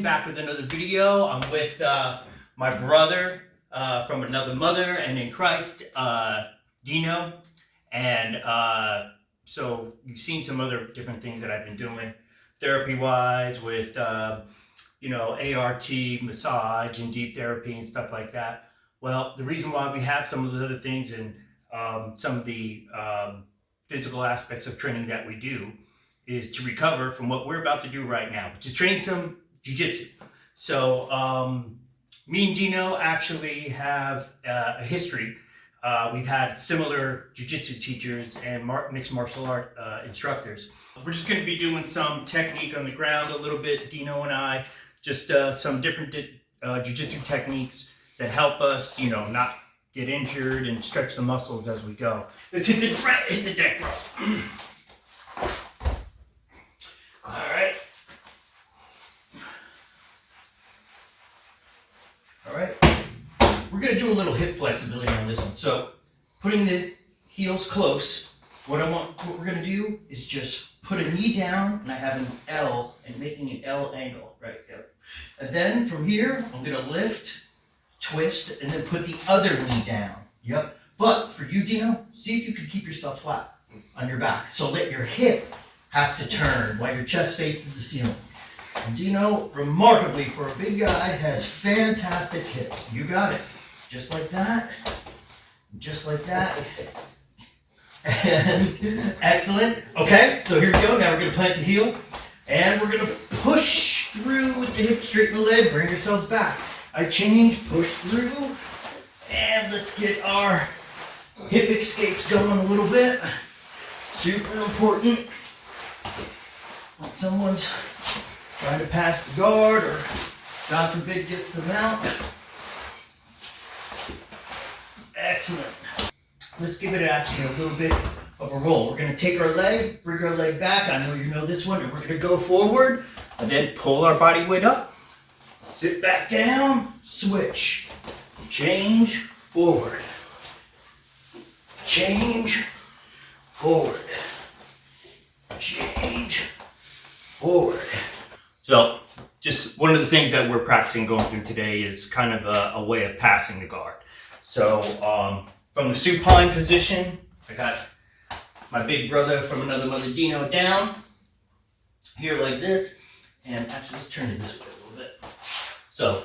back with another video. I'm with my brother from another mother and in Christ, Dino. And so you've seen some other different things that I've been doing therapy-wise with, you know, ART, massage, and deep therapy and stuff like that. Well, the reason why we have some of those other things and some of the physical aspects of training that we do is to recover from what we're about to do right now, which is train some jiu-jitsu. So me and Dino actually have a history. We've had similar jiu-jitsu teachers and mixed martial art instructors. We're just going to be doing some technique on the ground a little bit, Dino and I, just some different jiu-jitsu techniques that help us, you know, not get injured and stretch the muscles as we go. Let's hit the deck, bro. All right. All right. We're going to do a little hip flexibility on this one. So putting the heels close, what we're going to do is just put a knee down, and I have an L and making an L angle, right? Yep. And then from here, I'm going to lift, twist, and then put the other knee down. Yep. But for you, Dino, see if you can keep yourself flat on your back. So let your hip have to turn while your chest faces the ceiling. And Dino, remarkably for a big guy, has fantastic hips. You got it. Just like that. Just like that. And excellent. Okay, so here we go. Now we're going to plant the heel. And we're going to push through with the hip, straighten the leg, bring yourselves back. I change, push through. And let's get our hip escapes going a little bit. Super important. When someone's trying to pass the guard or, God forbid, gets the mount. Excellent. Let's give it actually a little bit of a roll. We're going to take our leg, bring our leg back. I know you know this one. And we're going to go forward and then pull our body weight up. Sit back down, switch. Change, forward. Change, forward. Change, forward. So just one of the things that we're practicing going through today is kind of a way of passing the guard. So from the supine position, I got my big brother from another mother, Dino, down here like this. And actually, let's turn it this way a little bit. So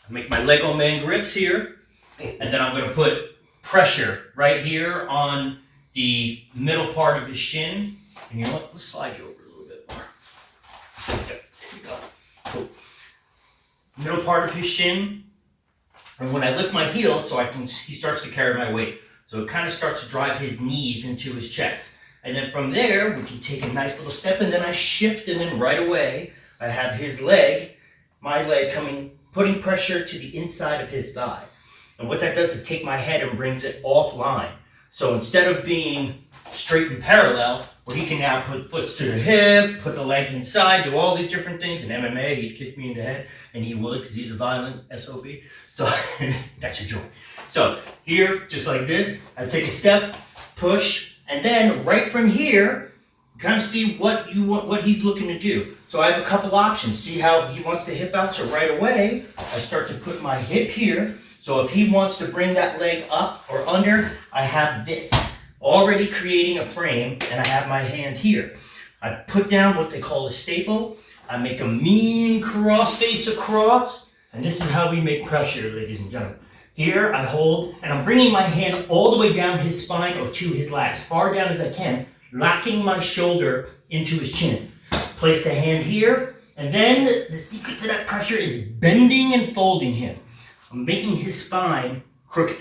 I make my Lego man grips here, and then I'm going to put pressure right here on the middle part of his shin. And you know what? Let's slide you over a little bit more. There you go. Cool. Middle part of his shin. And when I lift my heel, he starts to carry my weight. So it kind of starts to drive his knees into his chest. And then from there, we can take a nice little step, and then I shift, and then right away, I have his leg, my leg putting pressure to the inside of his thigh. And what that does is take my head and brings it offline. So instead of being straight and parallel, where he can now put foots to the hip, put the leg inside, do all these different things. In MMA, he'd kick me in the head, and he would because he's a violent SOB. So that's a joke. So here, just like this, I take a step, push, and then right from here, kind of see what he's looking to do. So I have a couple options. See how he wants the hip out. So right away, I start to put my hip here. So if he wants to bring that leg up or under, I have this already creating a frame, and I have my hand here. I put down what they call a staple. I make a mean cross face across, and this is how we make pressure, ladies and gentlemen. Here I hold, and I'm bringing my hand all the way down his spine or to his lat, as far down as I can, locking my shoulder into his chin. Place the hand here, and then the secret to that pressure is bending and folding him. I'm making his spine crooked.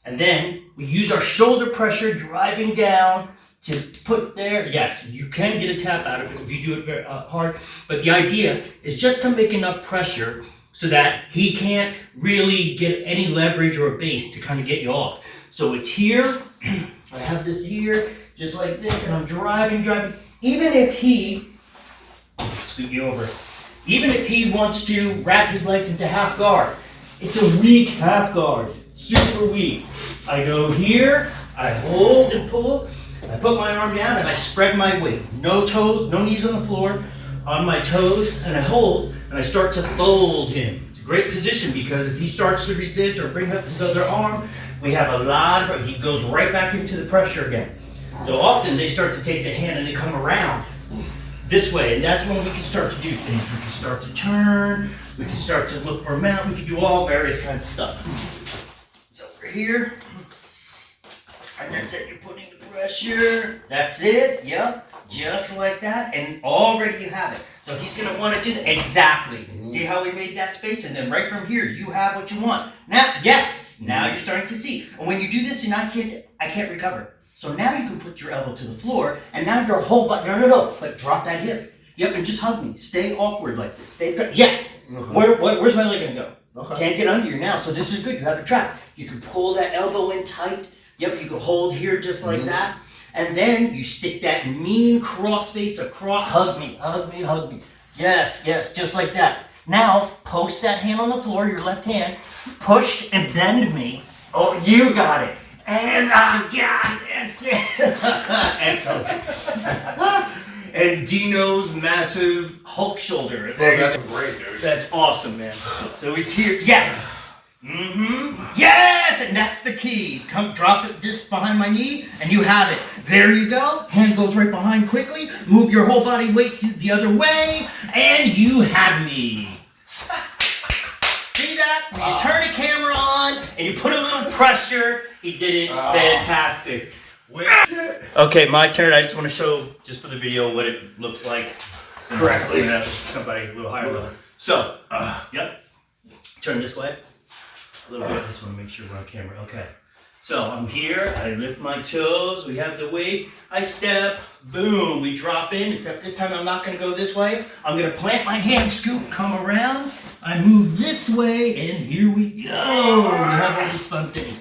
And then we use our shoulder pressure driving down to put there. Yes, you can get a tap out of it if you do it very hard. But the idea is just to make enough pressure so that he can't really get any leverage or base to kind of get you off. So it's here. I have this here, just like this, and I'm driving. Even if he, scoot you over, even if he wants to wrap his legs into half guard, it's a weak half guard, super weak. I go here, I hold and pull, I put my arm down and I spread my weight. No toes, no knees on the floor, on my toes, and I hold, and and I start to fold him. It's a great position because if he starts to resist or bring up his other arm, we have a lot of, he goes right back into the pressure again. So often they start to take the hand and they come around this way, and that's when we can start to do things. We can start to turn, we can start to look for a mount, we can do all various kinds of stuff. So we're here, and that's it, you're putting the pressure, that's it, yep, just like that, and already you have it. So he's gonna wanna do that, exactly. See how we made that space, and then right from here, you have what you want. Now, yes, now you're starting to see. And when you do this, and I can't recover. So now you can put your elbow to the floor, and now your whole body, no, but drop that hip. Yep, and just hug me. Stay awkward like this. Stay good. Yes. Where's my leg gonna go? Okay. Can't get under you now, so this is good. You have a trap. You can pull that elbow in tight. Yep, you can hold here just like that. And then you stick that mean cross face across. Hug me. Yes, just like that. Now, post that hand on the floor, your left hand. Push and bend me. Oh, you got it. And I got it. Excellent. And Dino's massive Hulk shoulder. Well, that's great, dude. That's awesome, man. So it's here. Yes. Yes, and that's the key. Come, drop it this behind my knee, and you have it. There you go. Hand goes right behind quickly. Move your whole body weight to the other way, and you have me. See that? When you turn the camera on and you put a little pressure, he did it fantastic. Okay, my turn. I just want to show, just for the video, what it looks like correctly. Somebody a little higher level. So, yep. Turn this way. A little bit. I just want to make sure we're on camera. Okay. So I'm here. I lift my toes. We have the weight. I step. Boom. We drop in. Except this time I'm not going to go this way. I'm going to plant my hand, scoop, come around. I move this way, and here we go. We have all this fun thing.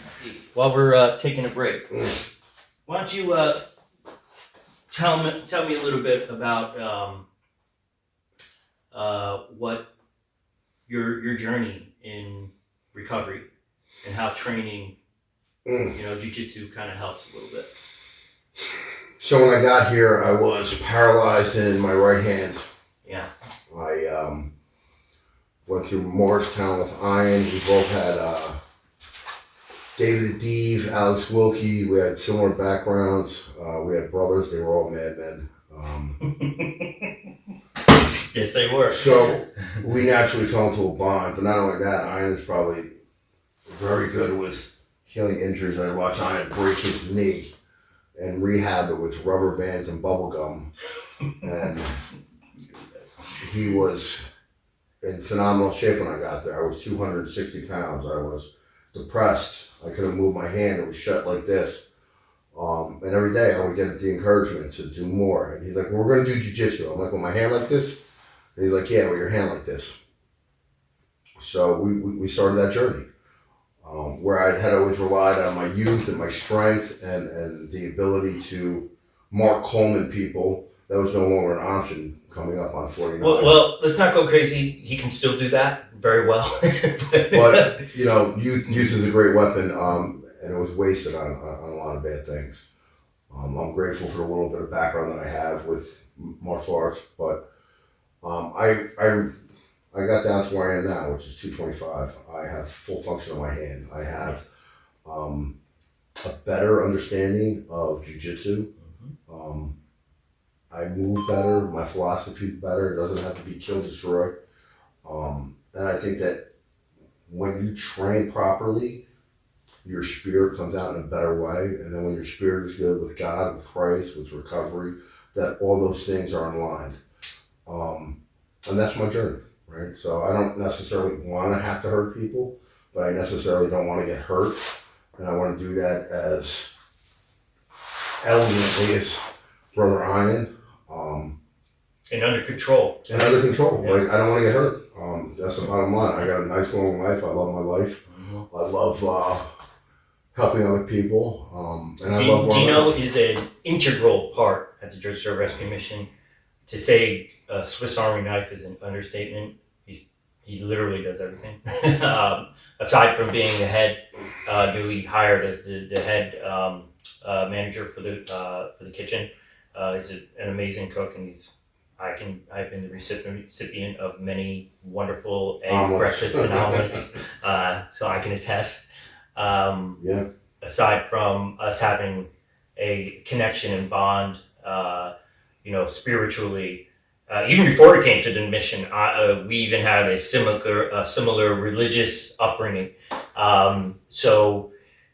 While we're taking a break, why don't you tell me a little bit about what your journey in recovery and how training, jiu-jitsu kind of helps a little bit. So when I got here, I was paralyzed in my right hand. Yeah. I went through Morristown with Iron. We both had David Adeve, Alex Wilkie. We had similar backgrounds. We had brothers. They were all madmen. Yes, they were. So we naturally fell into a bond. But not only that, Iron's probably very good with healing injuries. I watched Iron break his knee and rehab it with rubber bands and bubble gum. And he was in phenomenal shape when I got there. I was 260 pounds. I was depressed. I couldn't move my hand. It was shut like this. And every day I would get the encouragement to do more. And he's like, well, we're going to do jiu-jitsu. I'm like, with my hand like this? And he's like, yeah, with your hand like this. So we started that journey. Where I had always relied on my youth and my strength and the ability to Mark Coleman people. That was no longer an option coming up on 49. Well, let's not go crazy. He can still do that very well. But, youth is a great weapon, and it was wasted on a lot of bad things. I'm grateful for the little bit of background that I have with martial arts, but I got down to where I am now, which is 225. I have full function of my hand. I have a better understanding of jiu-jitsu. I move better. My philosophy is better. It doesn't have to be kill, destroy. And I think that when you train properly, your spirit comes out in a better way. And then when your spirit is good with God, with Christ, with recovery, that all those things are aligned. And that's my journey, right? So I don't necessarily want to have to hurt people, but I necessarily don't want to get hurt. And I want to do that as elegantly as Brother Iron. And under control. And under control. Yeah. Like, I don't want to get hurt. That's the bottom line. I got a nice long life. I love my life. I love helping other people. And I love Dino is an integral part at the Jiu-Jitsu Rescue Mission. To say a Swiss Army knife is an understatement. He literally does everything. Aside from being the head, newly hired as the head manager for the kitchen. He's an amazing cook, and he's I've been the recipient of many wonderful egg Omelets. breakfasts and omelets, so I can attest. Aside from us having a connection and bond, spiritually, even before we came to the mission, we even had a similar religious upbringing. So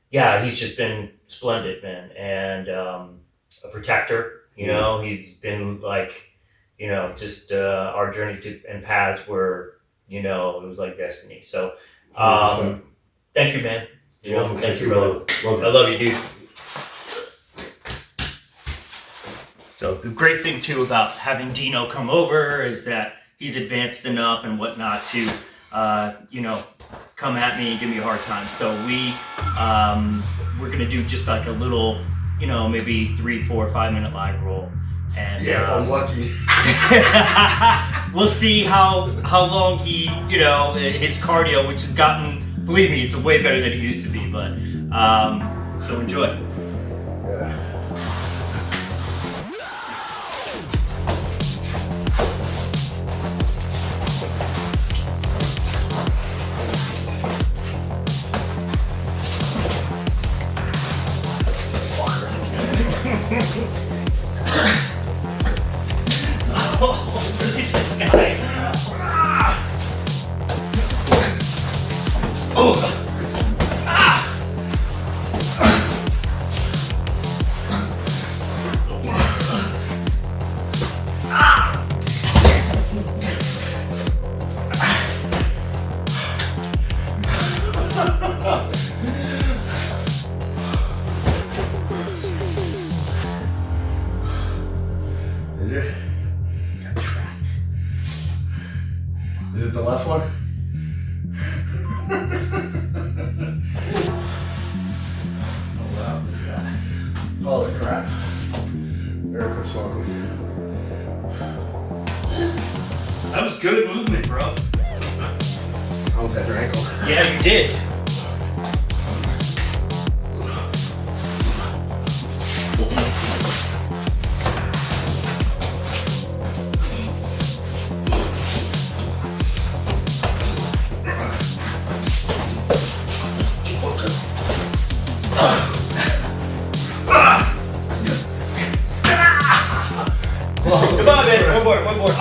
yeah, he's just been splendid, man, and a protector. He's been like, just our journey and paths were, it was like destiny. So thank you, man. Thank you, brother. I love you, dude. So the great thing too about having Dino come over is that he's advanced enough and whatnot to, come at me and give me a hard time. So we're gonna do just like a little, maybe 3, 4, 5 minute lag roll. And if I'm lucky. We'll see how long he, his cardio, which has gotten, believe me, it's way better than it used to be. But so enjoy. Yeah. Oh, look at this guy. Did you? Got trapped. Is it the left one? Oh wow, look at that. Holy crap. Eric smoking. That was good movement, bro. I almost had your ankle. Yeah, you did. Come on, man. One more.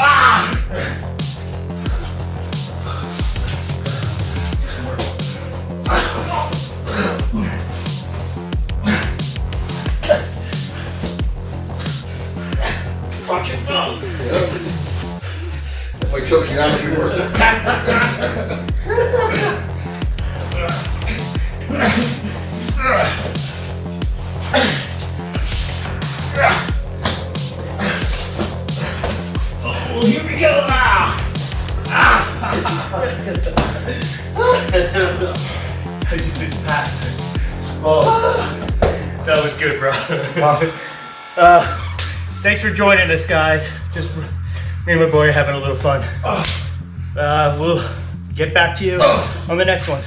Watch your tongue. If I choke you out, it'll be worth it. Oh, here we go. I just didn't pass. Oh. That was good, bro. Thanks for joining us, guys. Just me and my boy are having a little fun. We'll get back to you on the next one.